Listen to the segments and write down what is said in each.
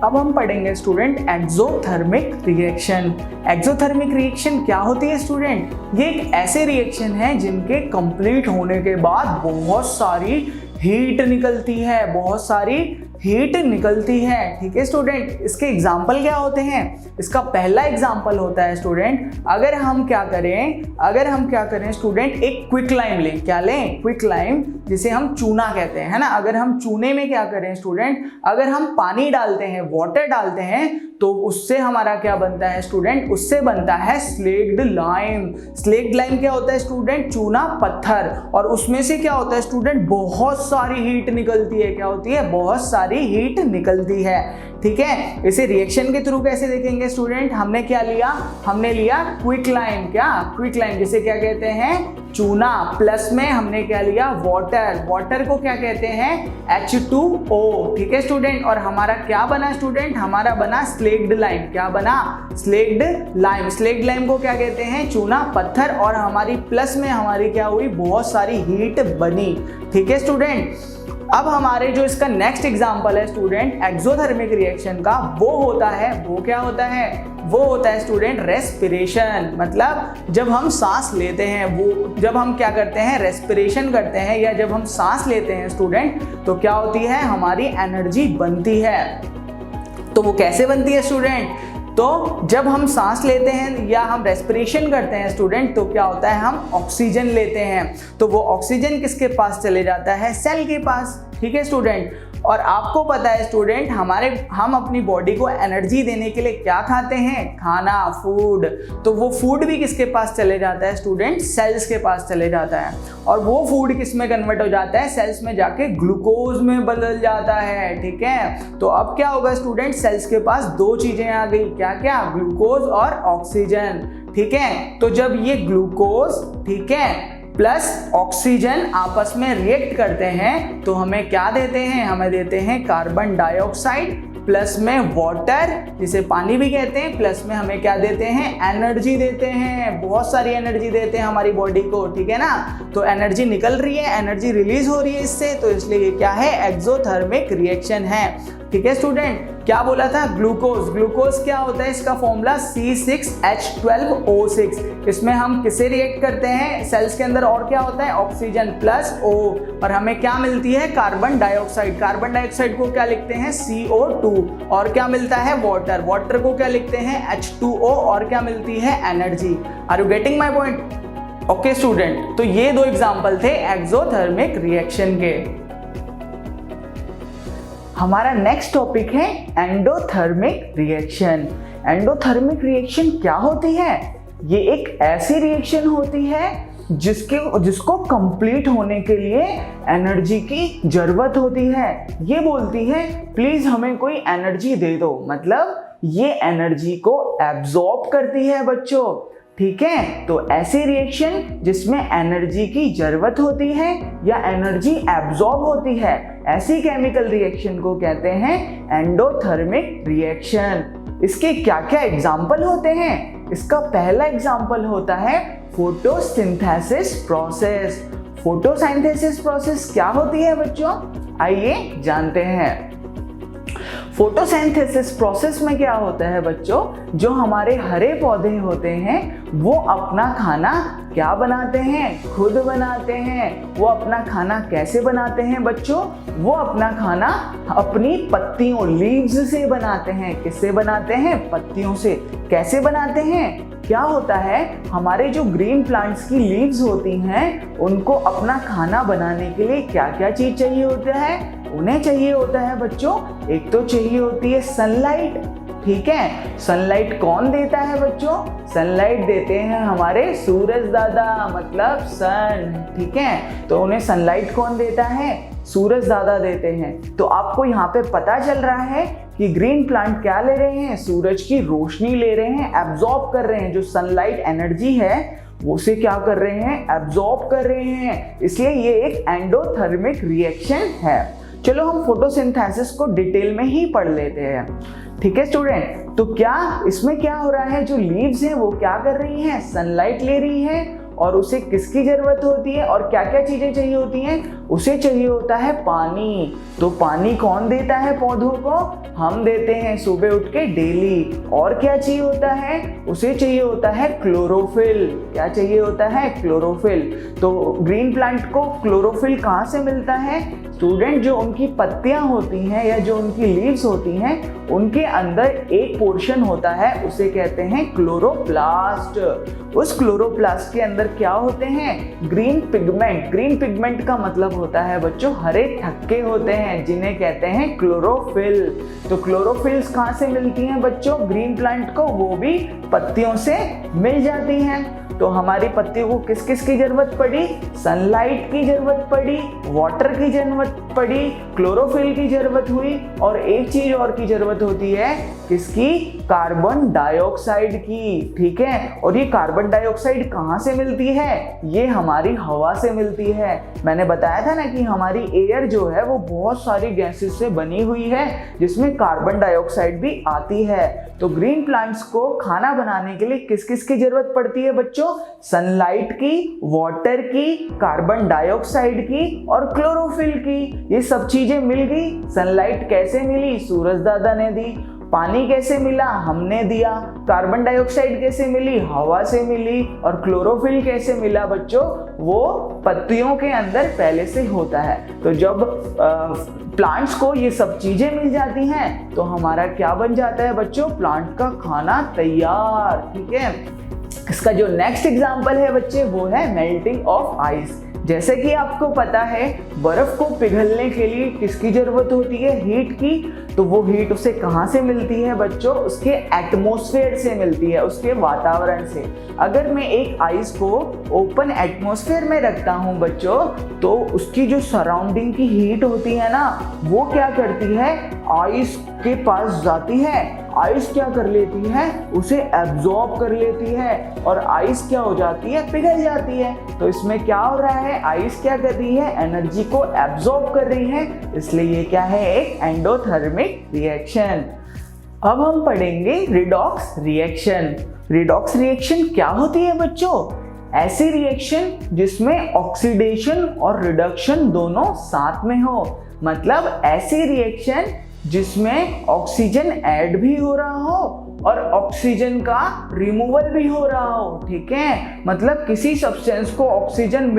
अब हम पढ़ेंगे student exothermic reaction. Exothermic reaction क्या होती है स्टूडेंट? ये एक ऐसे रिएक्शन है जिनके कंप्लीट होने के बाद बहुत सारी हीट निकलती है, बहुत सारी हीट निकलती है। ठीक है स्टूडेंट, इसके एग्जाम्पल क्या होते हैं? इसका पहला एग्जाम्पल होता है स्टूडेंट, अगर हम क्या करें स्टूडेंट, एक क्विक लाइम लें। क्या लें? क्विक लाइम, जिसे हम चूना कहते हैं, है ना। अगर हम चूने में क्या करें स्टूडेंट, अगर हम पानी डालते हैं, वाटर डालते हैं, तो उससे हमारा क्या बनता है स्टूडेंट? उससे बनता है स्लेक्ड लाइम। स्लेक्ड लाइम क्या होता है स्टूडेंट? चूना पत्थर। और उसमें से क्या होता है स्टूडेंट? बहुत सारी हीट निकलती है। क्या होती है? बहुत सारी हीट निकलती है। ठीक है, इसे रिएक्शन के थ्रू कैसे देखेंगे स्टूडेंट? हमने क्या लिया? हमने लिया क्विक लाइम। क्या? क्विक लाइम, जिसे क्या कहते हैं? चूना। प्लस में हमने क्या लिया? वाटर। वाटर को क्या कहते हैं? H2O। ठीक है स्टूडेंट, और हमारा क्या बना स्टूडेंट? हमारा बना स्लेक्ड लाइम। क्या बना? Slaked lime. स्लेक्ड लाइम को क्या कहते हैं? चूना पत्थर। और हमारी प्लस में हमारी क्या हुई? बहुत सारी हीट बनी। ठीक है स्टूडेंट, अब हमारे जो इसका नेक्स्ट एग्जांपल है स्टूडेंट एक्सोथर्मिक रिएक्शन का, वो होता है, वो क्या होता है? वो होता है स्टूडेंट रेस्पिरेशन। मतलब जब हम सांस लेते हैं, वो जब हम क्या करते हैं? रेस्पिरेशन करते हैं, या जब हम सांस लेते हैं स्टूडेंट, तो क्या होती है? हमारी एनर्जी बनती है। तो वो कैसे बनती है स्टूडेंट? तो जब हम सांस लेते हैं या हम रेस्पिरेशन करते हैं स्टूडेंट, तो क्या होता है? हम ऑक्सीजन लेते हैं। तो वो ऑक्सीजन किसके पास चले जाता है? सेल के पास। ठीक है स्टूडेंट, और आपको पता है स्टूडेंट, हम अपनी बॉडी को एनर्जी देने के लिए क्या खाते हैं? खाना, फूड। तो वो फूड भी किसके पास चले जाता है स्टूडेंट? सेल्स के पास चले जाता है। और वो फूड किस में कन्वर्ट हो जाता है? सेल्स में जाके ग्लूकोज में बदल जाता है। ठीक है, तो अब क्या होगा स्टूडेंट? सेल्स के पास दो चीजें आ गई। क्या क्या? ग्लूकोज और ऑक्सीजन। ठीक है, तो जब ये ग्लूकोज, ठीक है, प्लस ऑक्सीजन आपस में रिएक्ट करते हैं, तो हमें क्या देते हैं? हमें देते हैं कार्बन डाइऑक्साइड, प्लस में वाटर, जिसे पानी भी कहते हैं, प्लस में हमें क्या देते हैं? एनर्जी देते हैं। बहुत सारी एनर्जी देते हैं हमारी बॉडी को। ठीक है ना, तो एनर्जी निकल रही है, एनर्जी रिलीज हो रही है इससे, तो इसलिए ये क्या है? एक्सोथर्मिक रिएक्शन है। ठीक है स्टूडेंट, क्या बोला था? ग्लूकोज। ग्लूकोज क्या होता है? इसका फॉर्मूला C6H12O6। इसमें हम किसे रिएक्ट करते हैं? सेल्स के अंदर, और क्या होता है? ऑक्सीजन प्लस O, और हमें क्या मिलती है? Carbon dioxide. कार्बन डाइऑक्साइड को क्या लिखते हैं? CO2। और क्या मिलता है? वाटर। वाटर को क्या लिखते हैं? H2O। और क्या मिलती है? Energy. Are you getting my point? Okay student, तो ये दो एग्जाम्पल थे एक्सोथर्मिक रिएक्शन के। हमारा नेक्स्ट टॉपिक है एंडोथर्मिक रिएक्शन। एंडोथर्मिक रिएक्शन क्या होती है? ये एक ऐसी रिएक्शन होती है जिसको कंप्लीट होने के लिए एनर्जी की जरूरत होती है। ये बोलती है प्लीज हमें कोई एनर्जी दे दो, मतलब ये एनर्जी को एब्जॉर्ब करती है बच्चों। ठीक है, तो ऐसी रिएक्शन जिसमें एनर्जी की जरूरत होती है या एनर्जी एब्जॉर्ब होती है, ऐसी केमिकल रिएक्शन को कहते हैं एंडोथर्मिक रिएक्शन। इसके क्या क्या एग्जाम्पल होते हैं? इसका पहला एग्जाम्पल होता है फोटोसिंथेसिस प्रोसेस। फोटोसिंथेसिस प्रोसेस क्या होती है बच्चों? आइए जानते हैं। फोटोसिंथेसिस प्रोसेस में क्या होता है बच्चों? जो हमारे हरे पौधे होते हैं वो अपना खाना क्या बनाते हैं? खुद बनाते हैं। वो अपना खाना कैसे बनाते हैं बच्चों? वो अपना खाना अपनी पत्तियों, लीव्स से बनाते हैं। किससे बनाते हैं? पत्तियों से। कैसे बनाते हैं? क्या होता है, हमारे जो ग्रीन प्लांट्स की लीव्स होती हैं, उनको अपना खाना बनाने के लिए क्या क्या चीज चाहिए होता है? उन्हें चाहिए होता है बच्चों, एक तो चाहिए होती है सनलाइट। ठीक है, सनलाइट कौन देता है बच्चों? सनलाइट देते हैं हमारे सूरज दादा, मतलब सन। ठीक है, तो उन्हें सनलाइट कौन देता है? सूरज दादा देते हैं। तो आपको यहाँ पे पता चल रहा है कि ग्रीन प्लांट क्या ले रहे हैं? सूरज की रोशनी ले रहे हैं, एब्जॉर्ब कर रहे हैं। जो सनलाइट एनर्जी है वो से क्या कर रहे हैं? एब्जॉर्ब कर रहे हैं। इसलिए ये एक एंडोथर्मिक रिएक्शन है। चलो हम फोटोसिंथेसिस को डिटेल में ही पढ़ लेते हैं। ठीक है स्टूडेंट, तो क्या इसमें क्या हो रहा है? जो लीव्स हैं वो क्या कर रही हैं? सनलाइट ले रही हैं। और उसे किसकी जरूरत होती है और क्या क्या चीजें चाहिए होती हैं? उसे चाहिए होता है पानी। तो पानी कौन देता है पौधों को? हम देते हैं सुबह उठ के डेली। और क्या चाहिए होता है? उसे चाहिए होता है क्लोरोफिल। क्या चाहिए होता है? क्लोरोफिल। तो ग्रीन प्लांट को क्लोरोफिल कहाँ से मिलता है? स्टूडेंट, जो उनकी पत्तियां होती हैं या जो उनकी लीव्स होती हैं, उनके अंदर एक पोर्शन होता है, उसे कहते हैं क्लोरोप्लास्ट। उस क्लोरोप्लास्ट के अंदर क्या होते हैं? Green pigment. ग्रीन पिगमेंट का मतलब होता है बच्चों हरे थक्के होते हैं, जिन्हें कहते हैं क्लोरोफिल। तो क्लोरोफिल्स कहाँ से मिलती हैं बच्चों ग्रीन प्लांट को? वो भी पत्तियों से मिल जाती हैं। तो हमारी पत्तियों को किस किस की जरूरत पड़ी? सनलाइट की जरूरत पड़ी, वाटर की जरूरत पड़ी, क्लोरोफिल की जरूरत हुई, और एक चीज और की जरूरत होती है, किसकी? कार्बन डाइऑक्साइड की। ठीक है, और ये कार्बन डाइऑक्साइड कहाँ से मिलती है? ये हमारी हवा से मिलती है। मैंने बताया था ना कि हमारी एयर जो है वो बहुत सारी गैसेस से बनी हुई है, जिसमें कार्बन डाइऑक्साइड भी आती है। तो ग्रीन प्लांट्स को खाना बनाने के लिए किस किस की जरूरत पड़ती है बच्चों? सनलाइट की, वाटर की, कार्बन डाइऑक्साइड की और क्लोरोफिल की। ये सब चीजें मिल गई। सनलाइट कैसे मिली? सूरज दादा ने दी। पानी कैसे मिला? हमने दिया। कार्बन डाइऑक्साइड कैसे मिली? हवा से मिली। और क्लोरोफिल कैसे मिला बच्चों? वो पत्तियों के अंदर पहले से होता है। तो जब प्लांट्स को ये सब चीजें मिल जाती हैं तो हमारा क्या बन जाता है बच्चों? प्लांट का खाना तैयार। ठीक है, इसका जो नेक्स्ट एग्जाम्पल है बच्चे वो है मेल्टिंग ऑफ आइस। जैसे कि आपको पता है बर्फ को पिघलने के लिए किसकी जरूरत होती है? हीट की। तो वो हीट उसे कहाँ से मिलती है बच्चों? उसके एटमॉस्फेयर से मिलती है, उसके वातावरण से। अगर मैं एक आइस को ओपन एटमॉस्फेयर में रखता हूँ बच्चों, तो उसकी जो सराउंडिंग की हीट होती है ना, वो क्या करती है? आइस के पास जाती है। आइस क्या कर लेती है? उसे एब्जॉर्ब कर लेती है, और आइस क्या हो जाती है? पिघल जाती है। तो इसमें क्या हो रहा है? आइस क्या कर रही है? एनर्जी को एब्जॉर्ब कर रही है, इसलिए ये क्या है? एक एंडोथर्मिक रिएक्शन। अब हम पढ़ेंगे रिडॉक्स रिएक्शन। रिडॉक्स रिएक्शन क्या होती है बच्चों? ऐसी रिएक्शन जिसमें ऑक्सीडेशन और रिडक्शन दोनों साथ में हो। मतलब ऐसी रिएक्शन जिसमें ऑक्सीजन ऐड भी हो रहा हो और ऑक्सीजन का रिमूवल भी हो रहा हो। ठीक है, मतलब किसी सब्सटेंस को ऑक्सीजन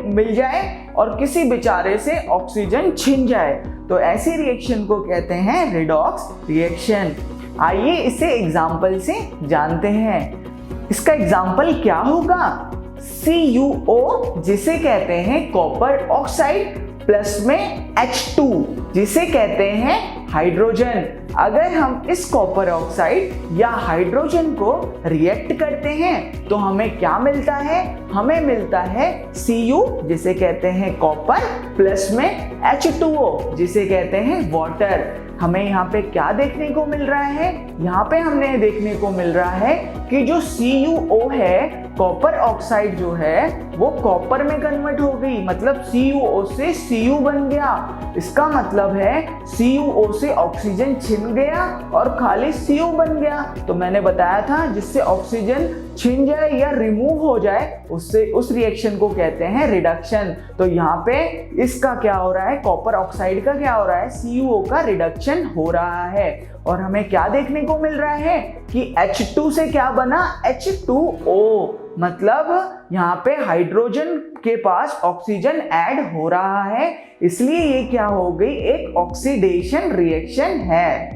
मिल जाए और किसी बेचारे से ऑक्सीजन छिन जाए, तो ऐसी रिएक्शन को कहते हैं रिडॉक्स रिएक्शन। आइए इसे एग्जाम्पल से जानते हैं। इसका एग्जाम्पल क्या होगा? CuO, जिसे कहते हैं कॉपर ऑक्साइड, प्लस में H2, जिसे कहते हैं हाइड्रोजन। अगर हम इस कॉपर ऑक्साइड या हाइड्रोजन को रिएक्ट करते हैं तो हमें क्या मिलता है? हमें मिलता है Cu, जिसे कहते हैं कॉपर, प्लस में H2O, जिसे कहते हैं वाटर। हमें यहाँ पे क्या देखने को मिल रहा है? यहाँ पे हमने देखने को मिल रहा है कि जो CuO है, कॉपर ऑक्साइड जो है, वो कॉपर में कन्वर्ट हो गई। मतलब CuO से Cu बन गया। इसका मतलब है CuO से ऑक्सीजन छिन गया और खाली Cu बन गया। तो मैंने बताया था जिससे ऑक्सीजन छिन जाए या रिमूव हो जाए, उससे उस रिएक्शन को कहते हैं रिडक्शन। तो यहाँ पे इसका क्या हो रहा है? कॉपर ऑक्साइड का क्या हो रहा है? CuO का रिडक्शन हो रहा है। और हमें क्या देखने को मिल रहा है कि H2 से क्या बना? H2O। मतलब यहाँ पे हाइड्रोजन के पास ऑक्सीजन ऐड हो रहा है, इसलिए ये क्या हो गई? एक ऑक्सीडेशन रिएक्शन है।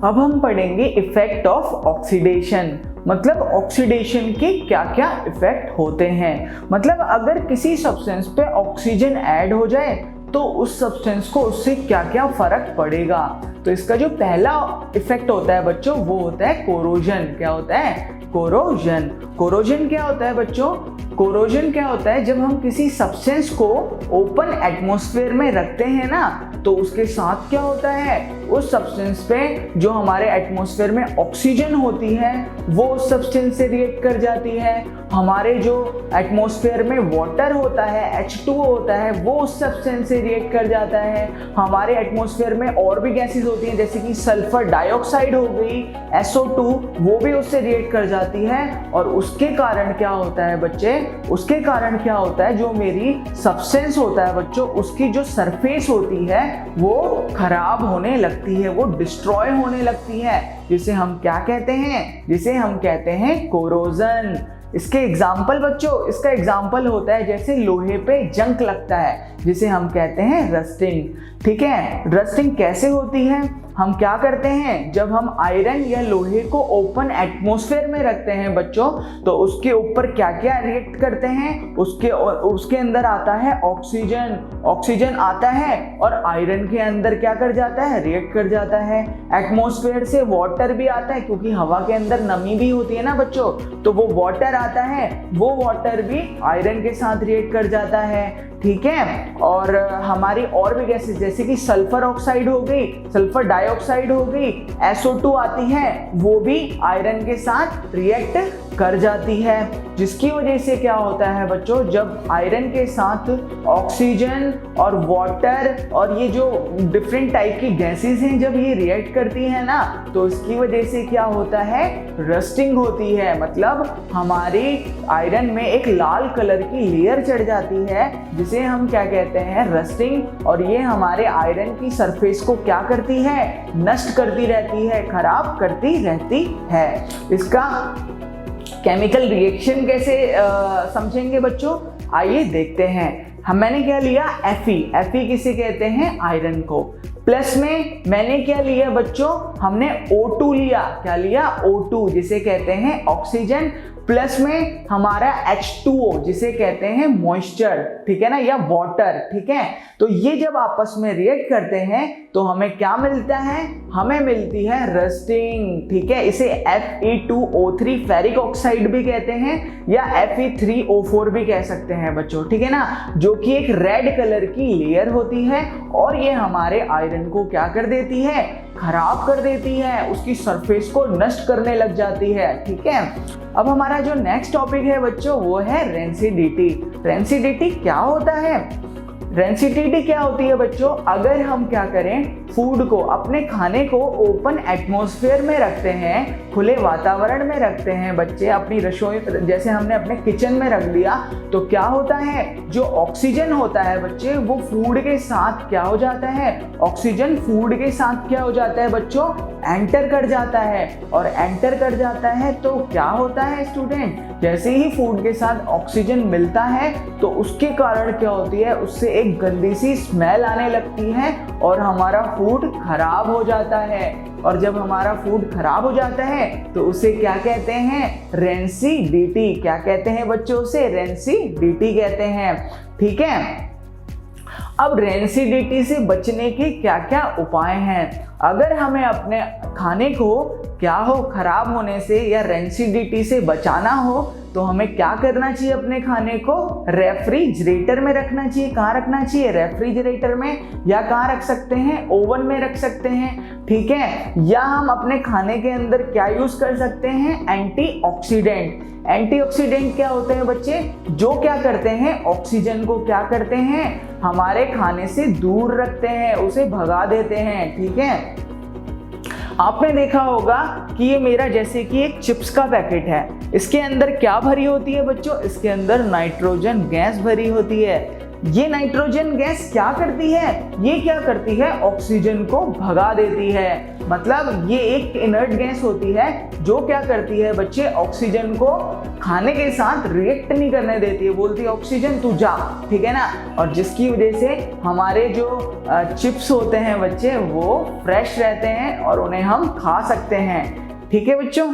अब हम पढ़ेंगे इफेक्ट ऑफ ऑक्सीडेशन। मतलब ऑक्सीडेशन के क्या क्या इफेक्ट होते हैं। मतलब अगर किसी सब्सटेंस पे ऑक्सीजन ऐड हो जाए तो उस सब्सटेंस को उससे क्या क्या फर्क पड़ेगा। तो इसका जो पहला इफेक्ट होता है बच्चों वो होता है कोरोजन। क्या होता है? कोरोजन। कोरोजन क्या होता है बच्चों? कोरोजन क्या होता है? जब हम किसी सब्सटेंस को ओपन एटमॉस्फेयर में रखते हैं ना, तो उसके साथ क्या होता है? उस सब्सटेंस पे जो हमारे एटमॉस्फेयर में ऑक्सीजन होती है वो उस सब्सटेंस से रिएक्ट कर जाती है। हमारे जो एटमॉस्फेयर में वाटर होता है H2O होता है वो उस सब्सटेंस से रिएक्ट कर जाता है। हमारे एटमॉस्फेयर में और भी गैसेस होती हैं जैसे कि सल्फर डाइऑक्साइड हो गई SO2, वो भी उससे रिएक्ट कर जाती है। और उसके कारण क्या होता है बच्चे, उसके कारण क्या होता है, जो मेरी सब्सटेंस होता है बच्चों उसकी जो सरफेस होती है वो खराब होने लगती है, वो डिस्ट्रॉय होने लगती है, जिसे हम क्या कहते हैं, जिसे हम कहते हैं कोरोजन। इसके एग्जाम्पल बच्चों, इसका एग्जाम्पल होता है जैसे लोहे पे जंग लगता है जिसे हम कहते हैं रस्टिंग। ठीक है, रस्टिंग कैसे होती है, हम क्या करते हैं, जब हम आयरन या लोहे को ओपन एटमॉस्फेयर में रखते हैं बच्चों तो उसके ऊपर क्या क्या रिएक्ट करते हैं, उसके अंदर आता है ऑक्सीजन, ऑक्सीजन आता है और आयरन के अंदर क्या कर जाता है, रिएक्ट कर जाता है। एटमॉस्फेयर से वाटर भी आता है क्योंकि हवा के अंदर नमी भी होती है ना बच्चों, तो वो वाटर आता है, वो वाटर भी आयरन के साथ रिएक्ट कर जाता है। ठीक है, और हमारी और भी गैसेस जैसे कि सल्फर ऑक्साइड हो गई, सल्फर डाइऑक्साइड हो गई, SO2 आती है, वो भी आयरन के साथ रिएक्ट कर जाती है। जिसकी वजह से क्या होता है बच्चों, जब आयरन के साथ ऑक्सीजन और वाटर और ये जो डिफरेंट टाइप की गैसेस हैं जब ये रिएक्ट करती है ना तो इसकी वजह से क्या होता है, रस्टिंग होती है। मतलब हमारी आयरन में एक लाल कलर की लेयर चढ़ जाती है जिसे हम क्या कहते हैं, रस्टिंग। और ये हमारे आयरन की सरफेस को क्या करती है, नष्ट करती रहती है, खराब करती रहती है। इसका केमिकल रिएक्शन कैसे समझेंगे बच्चों, आइए देखते हैं। मैंने क्या लिया, Fe किसे कहते हैं, आयरन को। प्लस में मैंने क्या लिया बच्चों, हमने O2 लिया, क्या लिया, O2 जिसे कहते हैं ऑक्सीजन। प्लस में हमारा H2O जिसे कहते हैं मॉइस्चर, ठीक है ना, या वाटर। ठीक है, तो ये जब आपस में रिएक्ट करते हैं तो हमें क्या मिलता है, हमें मिलती है रस्टिंग। ठीक है, इसे Fe2O3 फेरिक ऑक्साइड भी कहते हैं या Fe3O4 भी कह सकते हैं बच्चों। ठीक है ना, जो कि एक रेड कलर की लेयर होती है और ये हमारे आयरन को क्या कर देती है, खराब कर देती है, उसकी सरफेस को नष्ट करने लग जाती है। ठीक है, अब हमारा जो नेक्स्ट टॉपिक है बच्चों वो है रेंसिडिटी। रेंसिडिटी क्या होता है, रेंसिडिटी क्या होती है बच्चों, अगर हम क्या करें, फूड को, अपने खाने को ओपन एटमॉस्फेयर में रखते हैं, खुले वातावरण में रखते हैं बच्चे, अपनी रसोई जैसे हमने अपने किचन में रख दिया, तो क्या होता है, जो ऑक्सीजन होता है बच्चे वो फूड के साथ क्या हो जाता है, ऑक्सीजन फूड के साथ क्या हो जाता है बच्चों, एंटर कर जाता है। और एंटर कर जाता है तो क्या होता है स्टूडेंट, जैसे ही फूड के साथ ऑक्सीजन मिलता है तो उसके कारण क्या होती है, उससे एक गंदी सी स्मेल आने लगती है और हमारा फूड खराब हो जाता है। और जब हमारा फूड खराब हो जाता है तो उसे क्या कहते हैं, रेंसिडिटी। क्या कहते हैं बच्चों, उसे रेंसिडिटी कहते हैं। ठीक है, अब रेंसिडिटी से बचने के क्या क्या उपाय हैं। अगर हमें अपने खाने को क्या हो, खराब होने से या रेंसिडिटी से बचाना हो तो हमें क्या करना चाहिए, अपने खाने को रेफ्रिजरेटर में रखना चाहिए। कहाँ रखना चाहिए, रेफ्रिजरेटर में, या कहाँ रख सकते हैं, ओवन में रख सकते हैं। ठीक है, या हम अपने खाने के अंदर क्या यूज कर सकते हैं, एंटीऑक्सीडेंट। एंटीऑक्सीडेंट क्या होते हैं बच्चे, जो क्या करते हैं, ऑक्सीजन को क्या करते हैं, हमारे खाने से दूर रखते हैं, उसे भगा देते हैं। ठीक है, आपने देखा होगा कि ये मेरा जैसे कि एक चिप्स का पैकेट है, इसके अंदर क्या भरी होती है बच्चों, इसके अंदर नाइट्रोजन गैस भरी होती है। ये नाइट्रोजन गैस क्या करती है, ये क्या करती है, ऑक्सीजन को भगा देती है। मतलब ये एक इनर्ट गैस होती है जो क्या करती है बच्चे, ऑक्सीजन को खाने के साथ रिएक्ट नहीं करने देती है, बोलती है ऑक्सीजन तू जा। ठीक है ना, और जिसकी वजह से हमारे जो चिप्स होते हैं बच्चे वो फ्रेश रहते हैं और उन्हें हम खा सकते हैं। ठीक है बच्चों,